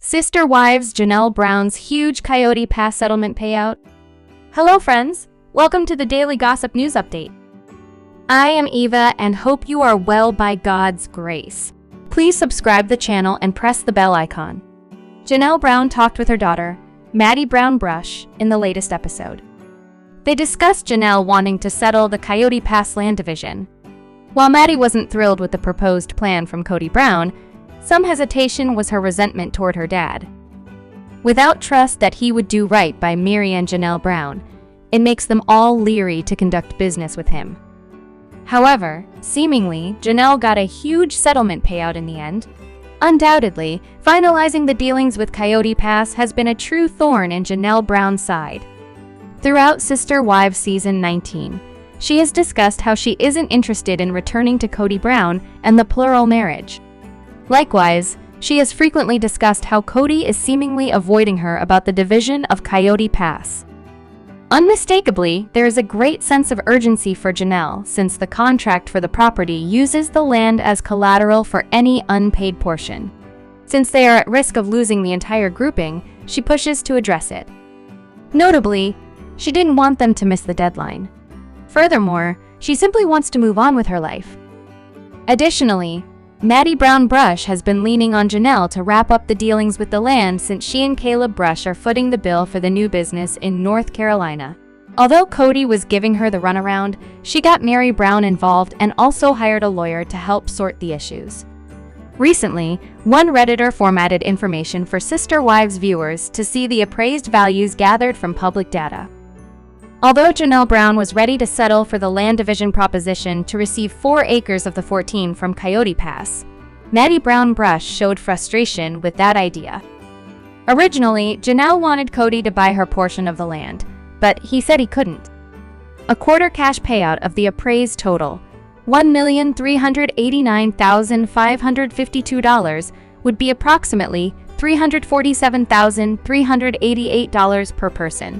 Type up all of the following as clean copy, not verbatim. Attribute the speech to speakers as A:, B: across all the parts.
A: Sister Wives Janelle Brown's huge Kody Pass settlement payout. Hello friends, welcome to the Daily Gossip News Update. I am Eva and hope you are well by God's grace. Please subscribe the channel and press the bell icon. Janelle Brown talked with her daughter, Maddie Brown Brush, in the latest episode. They discussed Janelle wanting to settle the Kody Pass land division. While Maddie wasn't thrilled with the proposed plan from Kody Brown, some hesitation was her resentment toward her dad. Without trust that he would do right by Mary and Janelle Brown, it makes them all leery to conduct business with him. However, seemingly, Janelle got a huge settlement payout in the end. Undoubtedly, finalizing the dealings with Kody Pass has been a true thorn in Janelle Brown's side. Throughout Sister Wives Season 19, she has discussed how she isn't interested in returning to Kody Brown and the plural marriage. Likewise, she has frequently discussed how Kody is seemingly avoiding her about the division of Kody Pass. Unmistakably, there is a great sense of urgency for Janelle since the contract for the property uses the land as collateral for any unpaid portion. Since they are at risk of losing the entire grouping, she pushes to address it. Notably, she didn't want them to miss the deadline. Furthermore, she simply wants to move on with her life. Additionally, Maddie Brown Brush has been leaning on Janelle to wrap up the dealings with the land since she and Caleb Brush are footing the bill for the new business in North Carolina. Although Kody was giving her the runaround, she got Mary Brown involved and also hired a lawyer to help sort the issues. Recently, one Redditor formatted information for Sister Wives viewers to see the appraised values gathered from public data. Although Janelle Brown was ready to settle for the land division proposition to receive 4 acres of the 14 from Kody Pass, Maddie Brown Brush showed frustration with that idea. Originally, Janelle wanted Kody to buy her portion of the land, but he said he couldn't. A quarter cash payout of the appraised total, $1,389,552, would be approximately $347,388 per person.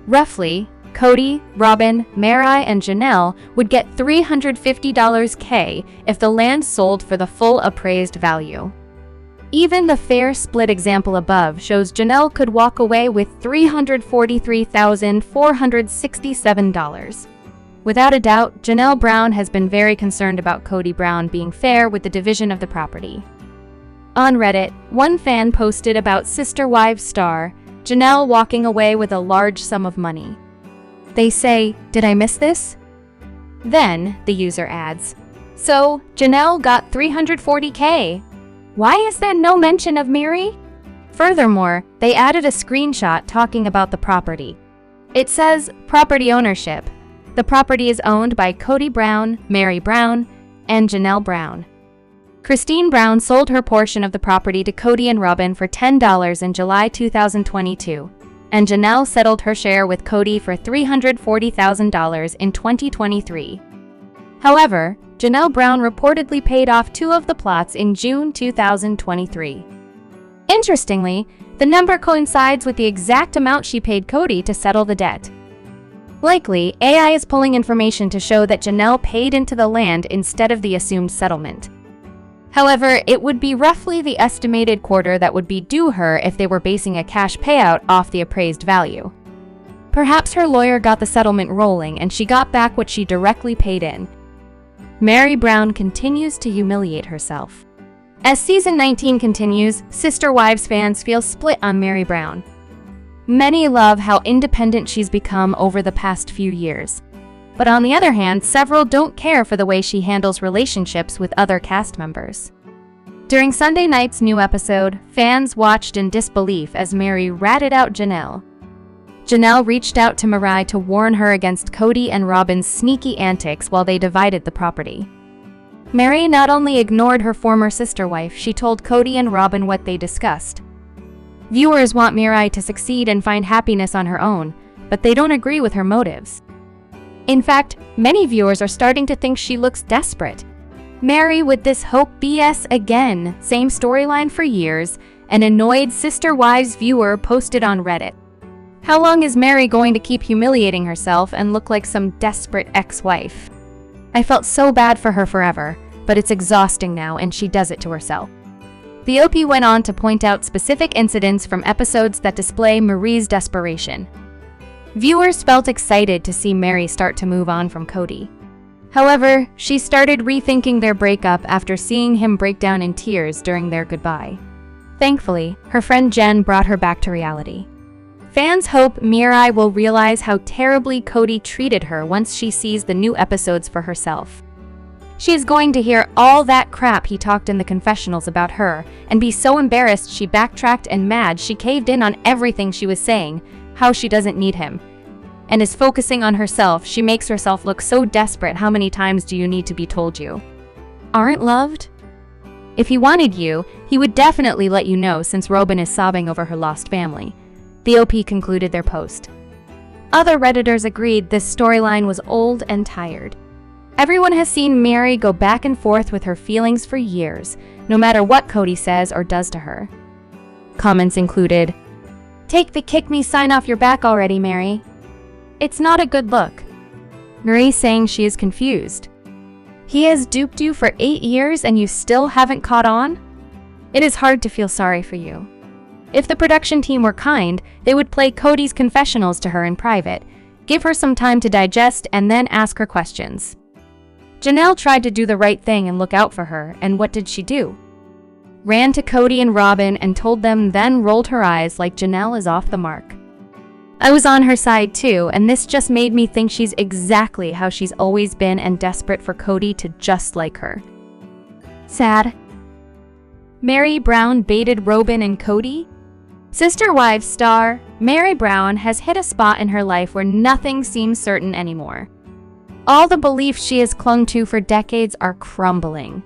A: Roughly, Kody, Robyn, Mary, and Janelle would get $350K if the land sold for the full appraised value. Even the fair split example above shows Janelle could walk away with $343,467. Without a doubt, Janelle Brown has been very concerned about Kody Brown being fair with the division of the property. On Reddit, one fan posted about Sister Wives star Janelle walking away with a large sum of money. They say, "Did I miss this?" Then, the user adds, "So, Janelle got $340K. Why is there no mention of Mary?" Furthermore, they added a screenshot talking about the property. It says, "Property ownership. The property is owned by Kody Brown, Mary Brown, and Janelle Brown." Christine Brown sold her portion of the property to Kody and Robyn for $10 in July 2022, and Janelle settled her share with Kody for $340,000 in 2023. However, Janelle Brown reportedly paid off 2 of the plots in June 2023. Interestingly, the number coincides with the exact amount she paid Kody to settle the debt. Likely, AI is pulling information to show that Janelle paid into the land instead of the assumed settlement. However, it would be roughly the estimated quarter that would be due her if they were basing a cash payout off the appraised value. Perhaps her lawyer got the settlement rolling and she got back what she directly paid in. Mary Brown continues to humiliate herself. As Season 19 continues, Sister Wives fans feel split on Mary Brown. Many love how independent she's become over the past few years. But on the other hand, several don't care for the way she handles relationships with other cast members. During Sunday night's new episode, fans watched in disbelief as Mary ratted out Janelle. Janelle reached out to Mary to warn her against Kody and Robyn's sneaky antics while they divided the property. Mary not only ignored her former sister wife, she told Kody and Robyn what they discussed. Viewers want Mary to succeed and find happiness on her own, but they don't agree with her motives. In fact, many viewers are starting to think she looks desperate. Mary with this hope BS again, same storyline for years, an annoyed Sister Wives viewer posted on Reddit. How long is Mary going to keep humiliating herself and look like some desperate ex-wife? I felt so bad for her forever, but it's exhausting now and she does it to herself. The OP went on to point out specific incidents from episodes that display Marie's desperation. Viewers felt excited to see Mary start to move on from Kody. However, she started rethinking their breakup after seeing him break down in tears during their goodbye. Thankfully, her friend Jen brought her back to reality. Fans hope Mary will realize how terribly Kody treated her once she sees the new episodes for herself. She is going to hear all that crap he talked in the confessionals about her and be so embarrassed she backtracked and mad she caved in on everything she was saying, how she doesn't need him, and is focusing on herself. She makes herself look so desperate. How many times do you need to be told you aren't loved? If he wanted you, he would definitely let you know, since Robyn is sobbing over her lost family. The OP concluded their post. Other Redditors agreed this storyline was old and tired. Everyone has seen Mary go back and forth with her feelings for years, no matter what Kody says or does to her. Comments included, "Take the kick me sign off your back already, Mary. It's not a good look." Marie saying she is confused. "He has duped you for 8 years and you still haven't caught on? It is hard to feel sorry for you." If the production team were kind, they would play Kody's confessionals to her in private, give her some time to digest, and then ask her questions. Janelle tried to do the right thing and look out for her, and what did she do? Ran to Kody and Robyn and told them, then rolled her eyes like Janelle is off the mark. I was on her side too, and this just made me think she's exactly how she's always been and desperate for Kody to just like her. Sad. Mary Brown baited Robyn and Kody? Sister Wives star Mary Brown has hit a spot in her life where nothing seems certain anymore. All the beliefs she has clung to for decades are crumbling.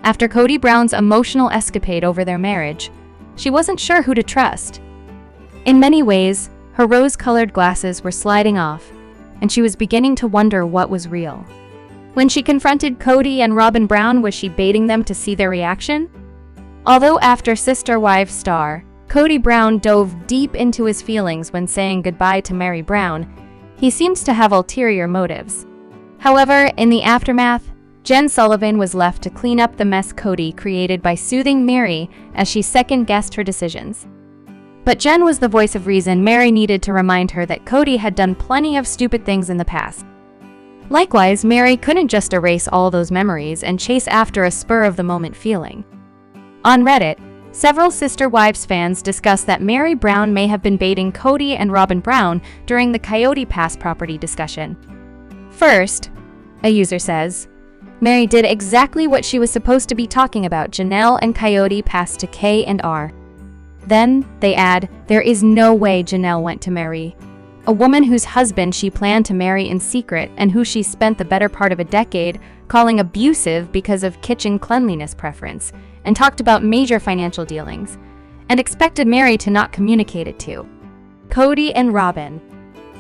A: After Kody Brown's emotional escapade over their marriage, she wasn't sure who to trust. In many ways, her rose-colored glasses were sliding off, and she was beginning to wonder what was real. When she confronted Kody and Robyn Brown, was she baiting them to see their reaction? Although after Sister Wives star, Kody Brown dove deep into his feelings when saying goodbye to Mary Brown, he seems to have ulterior motives. However, in the aftermath, Jen Sullivan was left to clean up the mess Kody created by soothing Mary as she second-guessed her decisions. But Jen was the voice of reason. Mary needed to remind her that Kody had done plenty of stupid things in the past. Likewise, Mary couldn't just erase all those memories and chase after a spur-of-the-moment feeling. On Reddit, several Sister Wives fans discussed that Mary Brown may have been baiting Kody and Robyn Brown during the Coyote Pass property discussion. First, a user says, Mary did exactly what she was supposed to be talking about. Janelle and Coyote passed to K and R. Then, they add, there is no way Janelle went to Mary, a woman whose husband she planned to marry in secret and who she spent the better part of a decade calling abusive because of kitchen cleanliness preference, and talked about major financial dealings, and expected Mary to not communicate it to Kody and Robyn.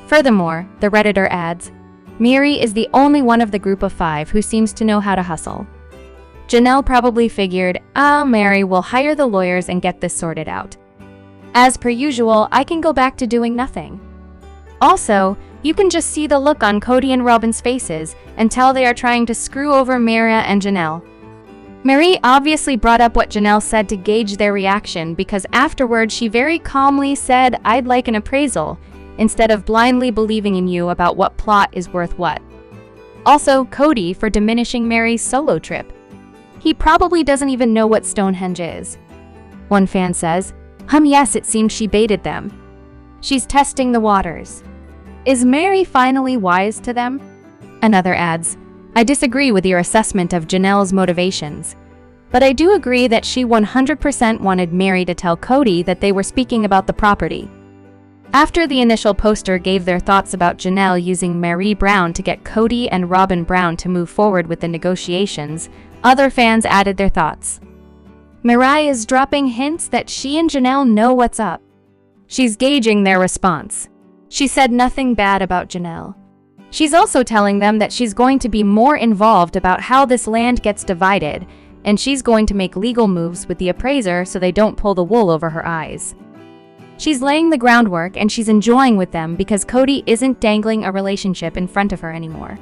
A: Furthermore, the Redditor adds, Mary is the only one of the group of 5 who seems to know how to hustle. Janelle probably figured, Mary will hire the lawyers and get this sorted out. As per usual, I can go back to doing nothing. Also, you can just see the look on Kody and Robyn's faces and tell they are trying to screw over Mary and Janelle. Mary obviously brought up what Janelle said to gauge their reaction, because afterward she very calmly said, I'd like an appraisal, instead of blindly believing in you about what plot is worth what. Also, Kody for diminishing Mary's solo trip. He probably doesn't even know what Stonehenge is. One fan says, yes, it seems she baited them. She's testing the waters. Is Mary finally wise to them? Another adds, I disagree with your assessment of Janelle's motivations, but I do agree that she 100% wanted Mary to tell Kody that they were speaking about the property. After the initial poster gave their thoughts about Janelle using Mary Brown to get Kody and Robyn Brown to move forward with the negotiations, other fans added their thoughts. Mary is dropping hints that she and Janelle know what's up. She's gauging their response. She said nothing bad about Janelle. She's also telling them that she's going to be more involved about how this land gets divided, and she's going to make legal moves with the appraiser so they don't pull the wool over her eyes. She's laying the groundwork, and she's enjoying with them because Kody isn't dangling a relationship in front of her anymore.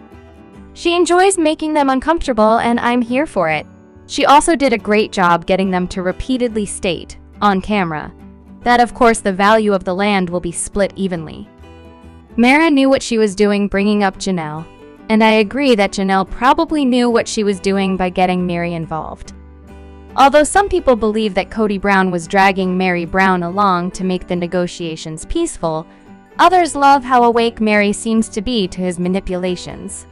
A: She enjoys making them uncomfortable, and I'm here for it. She also did a great job getting them to repeatedly state, on camera, that of course the value of the land will be split evenly. Mara knew what she was doing bringing up Janelle, and I agree that Janelle probably knew what she was doing by getting Mary involved. Although some people believe that Kody Brown was dragging Mary Brown along to make the negotiations peaceful, others love how awake Mary seems to be to his manipulations.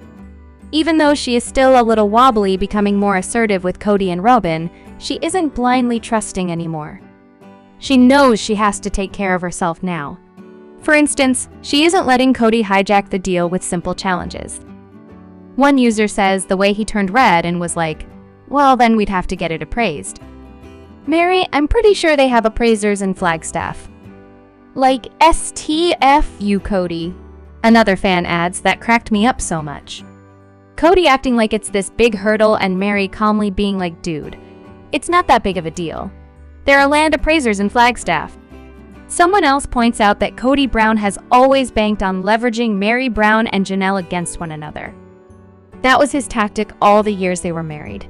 A: Even though she is still a little wobbly, becoming more assertive with Kody and Robyn, she isn't blindly trusting anymore. She knows she has to take care of herself now. For instance, she isn't letting Kody hijack the deal with simple challenges. One user says the way he turned red and was like, well, then we'd have to get it appraised. Mary, I'm pretty sure they have appraisers in Flagstaff. Like STFU Kody. Another fan adds, that cracked me up so much. Kody acting like it's this big hurdle and Mary calmly being like, dude, it's not that big of a deal. There are land appraisers in Flagstaff. Someone else points out that Kody Brown has always banked on leveraging Mary Brown and Janelle against one another. That was his tactic all the years they were married.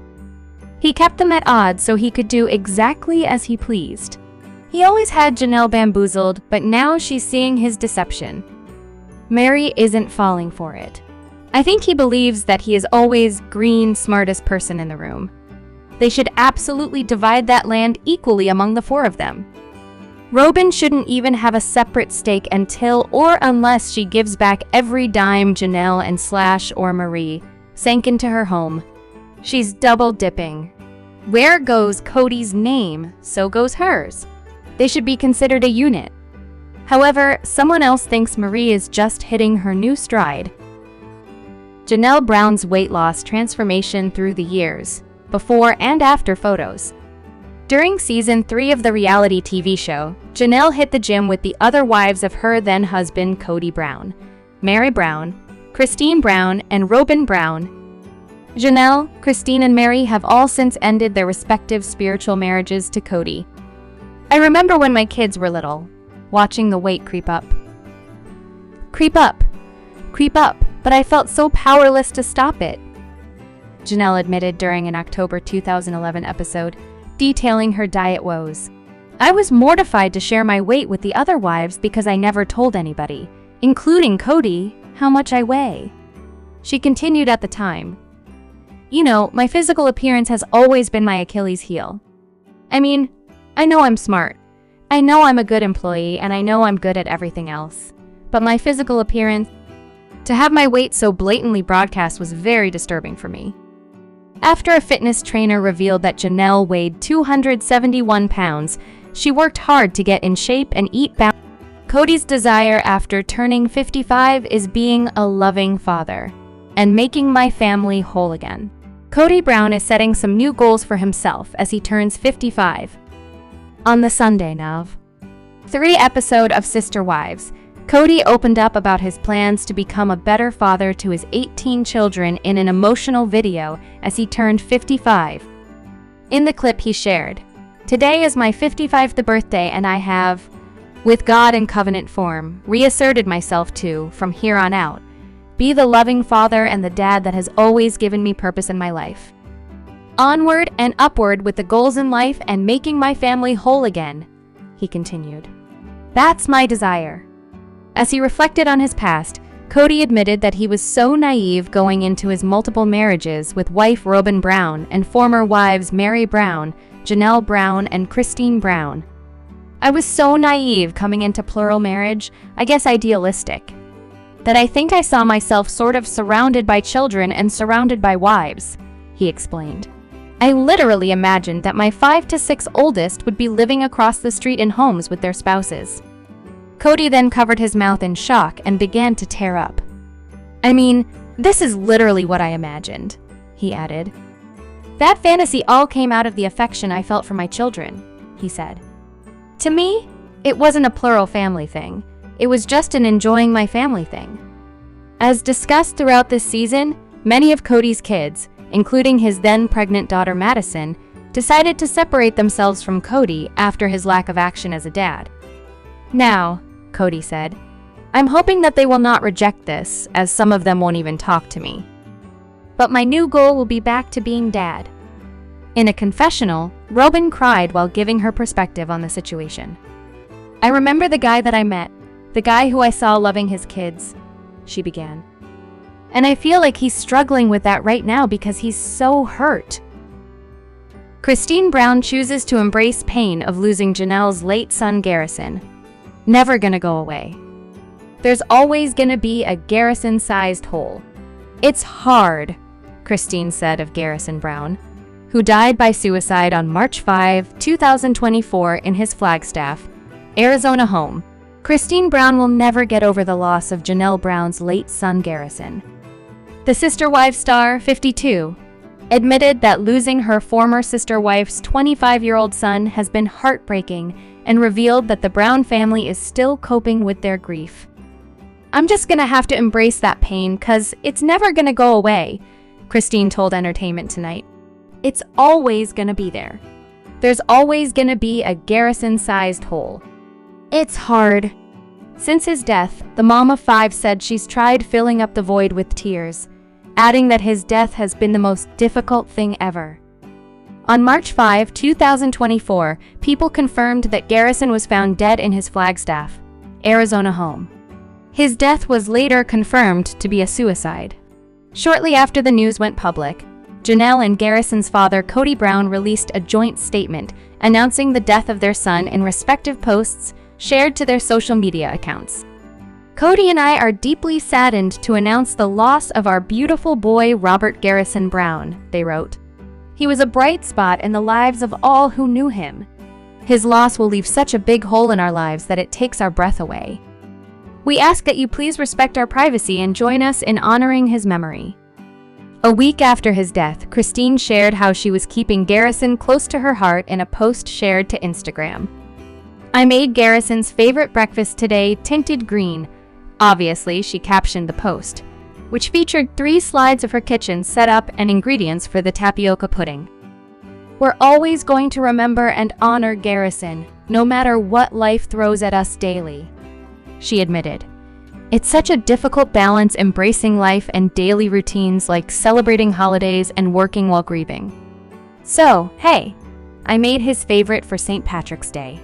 A: He kept them at odds so he could do exactly as he pleased. He always had Janelle bamboozled, but now she's seeing his deception. Mary isn't falling for it. I think he believes that he is always green, smartest person in the room. They should absolutely divide that land equally among the four of them. Robyn shouldn't even have a separate stake until or unless she gives back every dime Janelle and Slash or Marie sank into her home. She's double dipping. Where goes Kody's name, so goes hers. They should be considered a unit. However, someone else thinks Marie is just hitting her new stride. Janelle Brown's weight loss transformation through the years, before and after photos. During season 3 of the reality TV show, Janelle hit the gym with the other wives of her then husband Kody Brown, Mary Brown, Christine Brown, and Robyn Brown. Janelle, Christine, and Mary have all since ended their respective spiritual marriages to Kody. I remember when my kids were little, watching the weight creep up. Creep up, but I felt so powerless to stop it, Janelle admitted during an October 2011 episode, detailing her diet woes. I was mortified to share my weight with the other wives because I never told anybody, including Kody, how much I weigh. She continued at the time, you know, my physical appearance has always been my Achilles heel. I mean, I know I'm smart. I know I'm a good employee and I know I'm good at everything else. But my physical appearance, to have my weight so blatantly broadcast was very disturbing for me. After a fitness trainer revealed that Janelle weighed 271 pounds, she worked hard to get in shape and eat balanced. Kody's desire after turning 55 is being a loving father and making my family whole again. Kody Brown is setting some new goals for himself as he turns 55. On the Sunday of 3 episode of Sister Wives, Kody opened up about his plans to become a better father to his 18 children in an emotional video as he turned 55. In the clip he shared, "Today is my 55th birthday and I have, with God in covenant form, reasserted myself to, from here on out, be the loving father and the dad that has always given me purpose in my life. Onward and upward with the goals in life and making my family whole again," he continued. "That's my desire." As he reflected on his past, Kody admitted that he was so naive going into his multiple marriages with wife Robyn Brown and former wives Mary Brown, Janelle Brown, and Christine Brown. "I was so naive coming into plural marriage, I guess idealistic, that I think I saw myself sort of surrounded by children and surrounded by wives," he explained. "I literally imagined that my 5 to 6 oldest would be living across the street in homes with their spouses." Kody then covered his mouth in shock and began to tear up. "I mean, this is literally what I imagined," he added. "That fantasy all came out of the affection I felt for my children," he said. "To me, it wasn't a plural family thing. It was just an enjoying my family thing." As discussed throughout this season, many of Kody's kids, including his then pregnant daughter Madison, decided to separate themselves from Kody after his lack of action as a dad. "Now," Kody said, "I'm hoping that they will not reject this, as some of them won't even talk to me. But my new goal will be back to being dad." In a confessional, Robyn cried while giving her perspective on the situation. "I remember the guy that I met, the guy who I saw loving his kids," she began. "And I feel like he's struggling with that right now because he's so hurt." Christine Brown chooses to embrace pain of losing Janelle's late son Garrison. Never gonna go away. There's always gonna be a Garrison-sized hole. It's hard, Christine said of Garrison Brown, who died by suicide on March 5, 2024 in his Flagstaff, Arizona home. Christine Brown will never get over the loss of Janelle Brown's late son Garrison. The Sister Wives star, 52, admitted that losing her former sister wife's 25-year-old son has been heartbreaking and revealed that the Brown family is still coping with their grief. "I'm just gonna have to embrace that pain 'cause it's never gonna go away," Christine told Entertainment Tonight. "It's always gonna be there. There's always gonna be a Garrison-sized hole. It's hard." Since his death, the mom of 5 said she's tried filling up the void with tears, adding that his death has been the most difficult thing ever. On March 5, 2024, people confirmed that Garrison was found dead in his Flagstaff, Arizona home. His death was later confirmed to be a suicide. Shortly after the news went public, Janelle and Garrison's father, Kody Brown, released a joint statement announcing the death of their son in respective posts shared to their social media accounts. "Kody and I are deeply saddened to announce the loss of our beautiful boy Robert Garrison Brown," they wrote. "He was a bright spot in the lives of all who knew him. His loss will leave such a big hole in our lives that it takes our breath away. We ask that you please respect our privacy and join us in honoring his memory." A week after his death, Christine shared how she was keeping Garrison close to her heart in a post shared to Instagram. "I made Garrison's favorite breakfast today, tinted green." Obviously, she captioned the post, which featured 3 slides of her kitchen setup and ingredients for the tapioca pudding. "We're always going to remember and honor Garrison, no matter what life throws at us daily," she admitted. "It's such a difficult balance embracing life and daily routines like celebrating holidays and working while grieving. So, hey, I made his favorite for St. Patrick's Day."